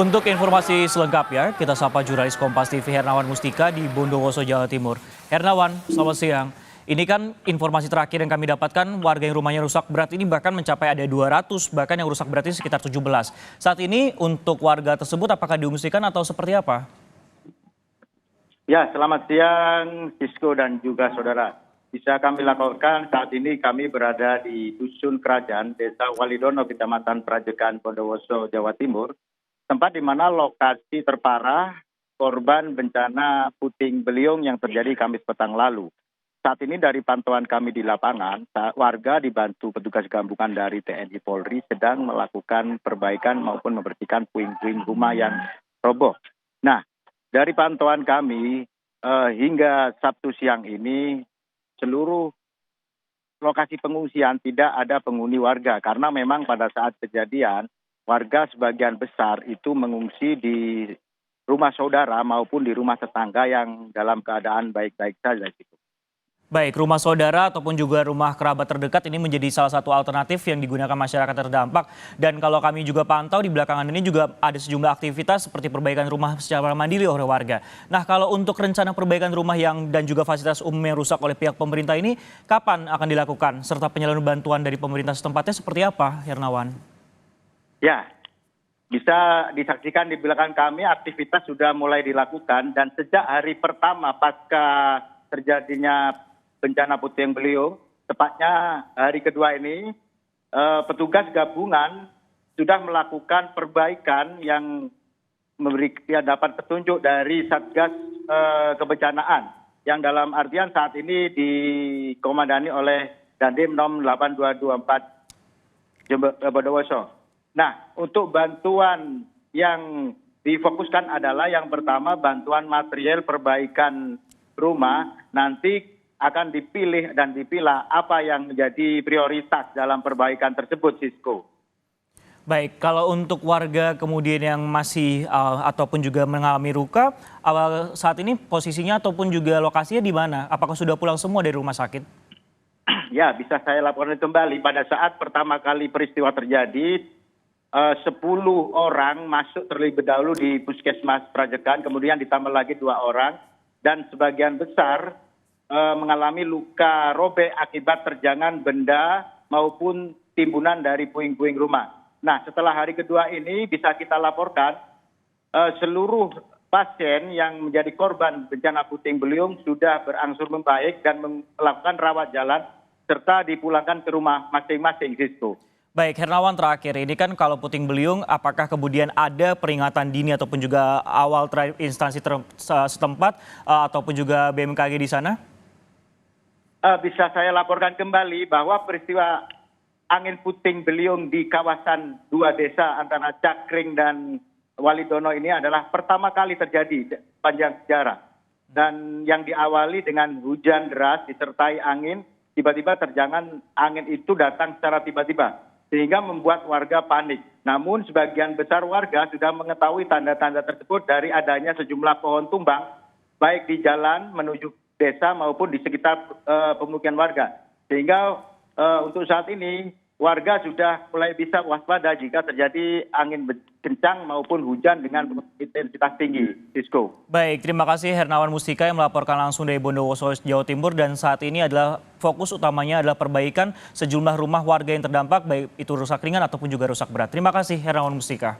Untuk informasi selengkapnya, kita sapa jurnalis Kompas TV Hernawan Mustika di Bondowoso, Jawa Timur. Hernawan, selamat siang. Ini kan informasi terakhir yang kami dapatkan, warga yang rumahnya rusak berat ini bahkan mencapai ada 200, bahkan yang rusak berat ini sekitar 17. Saat ini untuk warga tersebut apakah diungsikan atau seperti apa? Ya, selamat siang Sisko dan juga saudara. Bisa kami laporkan saat ini kami berada di Dusun Kerajaan, Desa Walidono, Kecamatan Prajekan, Bondowoso, Jawa Timur. Tempat di mana lokasi terparah korban bencana puting beliung yang terjadi Kamis petang lalu. Saat ini dari pantauan kami di lapangan, warga dibantu petugas gabungan dari TNI Polri sedang melakukan perbaikan maupun membersihkan puing-puing rumah yang roboh. Nah, dari pantauan kami hingga Sabtu siang ini seluruh lokasi pengungsian tidak ada penghuni warga karena memang pada saat kejadian warga sebagian besar itu mengungsi di rumah saudara maupun di rumah tetangga yang dalam keadaan baik-baik saja. Baik, rumah saudara ataupun juga rumah kerabat terdekat ini menjadi salah satu alternatif yang digunakan masyarakat terdampak. Dan kalau kami juga pantau di belakangan ini juga ada sejumlah aktivitas seperti perbaikan rumah secara mandiri oleh warga. Nah, kalau untuk rencana perbaikan rumah dan juga fasilitas umum yang rusak oleh pihak pemerintah ini, kapan akan dilakukan? Serta penyaluran bantuan dari pemerintah setempatnya seperti apa, Hernawan? Ya, bisa disaksikan di belakang kami aktivitas sudah mulai dilakukan dan sejak hari pertama pasca terjadinya bencana puting beliung, tepatnya hari kedua ini, petugas gabungan sudah melakukan perbaikan yang dapat petunjuk dari Satgas Kebencanaan, yang dalam artian saat ini dikomandani oleh Dandim Nom 8224 Bondowoso. Nah, untuk bantuan yang difokuskan adalah yang pertama bantuan material perbaikan rumah, nanti akan dipilih dan dipilah apa yang menjadi prioritas dalam perbaikan tersebut, Sisko. Baik, kalau untuk warga kemudian yang masih ataupun juga mengalami luka, saat ini posisinya ataupun juga lokasinya di mana? Apakah sudah pulang semua dari rumah sakit? Ya, bisa saya laporkan kembali. Pada saat pertama kali peristiwa terjadi, 10 orang masuk terlebih dahulu di Puskesmas Prajekan, kemudian ditambah lagi 2 orang, dan sebagian besar mengalami luka robek akibat terjangan benda maupun timbunan dari puing-puing rumah. Nah, setelah hari kedua ini bisa kita laporkan seluruh pasien yang menjadi korban bencana puting beliung sudah berangsur membaik dan melakukan rawat jalan serta dipulangkan ke rumah masing-masing, Sisko. Baik, Hernawan, terakhir ini kan kalau puting beliung, apakah kemudian ada peringatan dini ataupun juga awal instansi setempat ataupun juga BMKG di sana? Bisa saya laporkan kembali bahwa peristiwa angin puting beliung di kawasan 2 desa antara Cakring dan Walidono ini adalah pertama kali terjadi panjang sejarah. Dan yang diawali dengan hujan deras disertai angin, tiba-tiba terjangan angin itu datang secara tiba-tiba, sehingga membuat warga panik. Namun sebagian besar warga sudah mengetahui tanda-tanda tersebut dari adanya sejumlah pohon tumbang, baik di jalan menuju desa maupun di sekitar pemukiman warga. Sehingga untuk saat ini warga sudah mulai bisa waspada jika terjadi angin kencang maupun hujan dengan intensitas tinggi. Sisko. Baik, terima kasih Hernawan Mustika yang melaporkan langsung dari Bondowoso, Jawa Timur, dan saat ini adalah fokus utamanya adalah perbaikan sejumlah rumah warga yang terdampak baik itu rusak ringan ataupun juga rusak berat. Terima kasih Hernawan Mustika.